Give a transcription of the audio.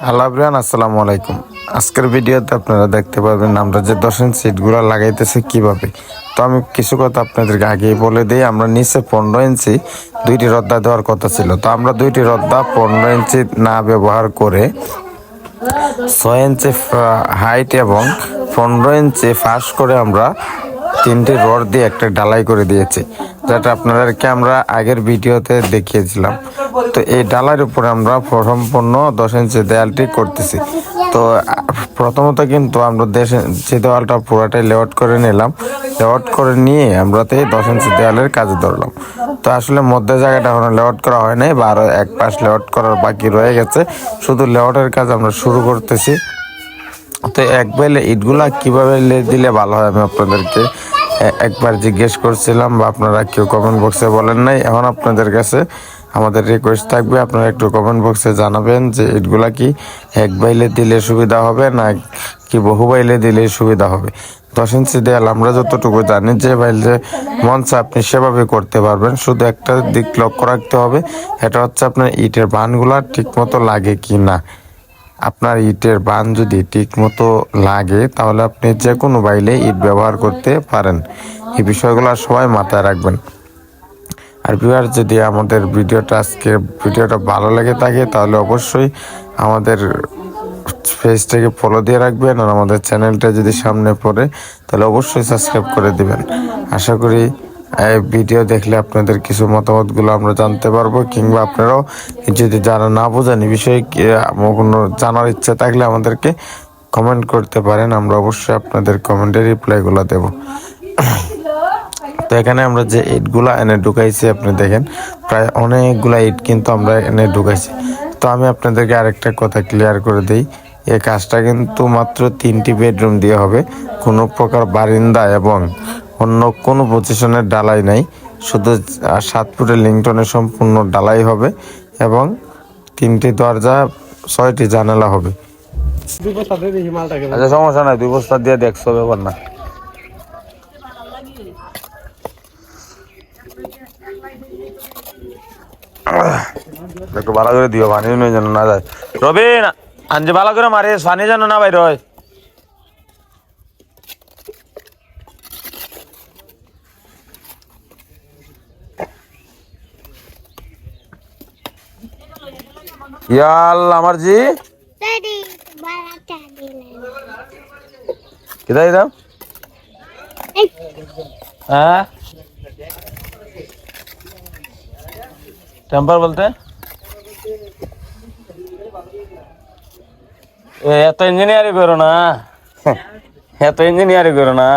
Hello everyone, আসসালামু আলাইকুম। আজকের ভিডিওতে আপনারা দেখতে পাবেন আমরা যে 10 ইঞ্চি সিটগুলো লাগাইতেছি কিভাবে। তো আমি কিছু কথা আপনাদেরকে আগেই বলে দিই। আমরা নিচে 15 ইঞ্চি দুইটি রদ্দা দেওয়ার কথা ছিল, তো আমরা দুইটি রদ্দা 15 ইঞ্চি না ব্যবহার করে 6 ইঞ্চি হাইট এবং 15 ইঞ্চি ফাঁস করে আমরা তিনটি রড দিয়ে একটা ঢালাই করে দিয়েছি, যেটা আপনাদেরকে আমরা আগের ভিডিওতে দেখিয়েছিলাম। তো এই ডালার উপরে আমরা সম্পূর্ণ 10 ইঞ্চি দেয়ালটি করতেছি। তো প্রথমত কিন্তু আমরা 10 ইঞ্চি দেওয়ালটা পুরোটাই লেআউট করে নিলাম। লেআউট করে নিয়ে আমরা 10 ইঞ্চি দেওয়ালের কাজে ধরলাম। তো আসলে মধ্যে জায়গাটা এখনো লেআউট করা হয় নাই, বা আরো এক পাশ লেআউট করার বাকি রয়ে গেছে। শুধু লেআউটের কাজ আমরা শুরু করতেছি। তো এক বেলে ইটগুলা কিভাবে দিলে ভালো হয় আমি আপনাদেরকে একবার জিজ্ঞেস করছিলাম, বা আপনারা কেউ কমেন্ট বক্সে বলেন নাই। এখন আপনাদের কাছে আমাদের রিকোয়েস্ট থাকবে, আপনারা একটু কমেন্ট বক্সে জানাবেন যে ইটগুলা কি এক বাইলে দিলে সুবিধা হবে না কি বহু বাইলে দিলে সুবিধা হবে। 10 ইঞ্চি দেয়াল আমরা যতটুকু জানি যে বাইলে মন চা আপনি সেভাবে করতে পারবেন। শুধু একটা দিক লক্ষ্য রাখতে হবে, এটা হচ্ছে আপনার ইটের বানগুলা ঠিক মতো লাগে কি না। আপনার ইটের বান যদি ঠিক মতো লাগে তাহলে আপনি যে কোনো বাইলে ইট ব্যবহার করতে পারেন। এই বিষয়গুলো সবাই মাথায় রাখবেন। আর ভিউয়ার, যদি আমাদের ভিডিওটা ভালো লেগে থাকে তাহলে অবশ্যই আমাদের পেজটাকে ফলো দিয়ে রাখবেন, আর আমাদের চ্যানেলটা যদি সামনে পড়ে তাহলে অবশ্যই সাবস্ক্রাইব করে দিবেন। আশা করি এই ভিডিও দেখলে আপনাদের কিছু মতামতগুলো আমরা জানতে পারবো, কিংবা আপনারাও যদি যারা না বোঝেন এই বিষয়ে কোনো জানার ইচ্ছা থাকলে আমাদেরকে কমেন্ট করতে পারেন। আমরা অবশ্যই আপনাদের কমেন্টের রিপ্লাইগুলো দেব। তো এখানে আমরা যে ইটগুলা এনে ঢুকাইছি, আপনি দেখেন প্রায় অনেকগুলা ইট কিন্তু আমরা এনে ঢুকাইছি। তো আমি আপনাদেরকে আরেকটা কথা ক্লিয়ার করে দিই, এই কাজটা কিন্তু মাত্র 3টি বেডরুম দিয়ে হবে। কোনো প্রকার বারিন্দা এবং অন্য কোনো পজিশনের ডালাই নাই। শুধু 7 ফুটের লিংটনের সম্পূর্ণ ডালাই হবে এবং 3টি দরজা, 6টি জানালা হবে। আচ্ছা, সমস্যা নাই, 2 বস্তা দিয়ে দেখছো, ব্যাপার না। একটু ভালো করে দিও, পানি যেন না যায়। রবিন, আনজি ভালো করে মারে, পানি যেন না বাইর হয়। ইয়াল আমার জি কিদাই দাও। হ্যাঁ, টেম্পার বলতে এত ইঞ্জিনিয়ারিং করো না, এত ইঞ্জিনিয়ারিং করো না।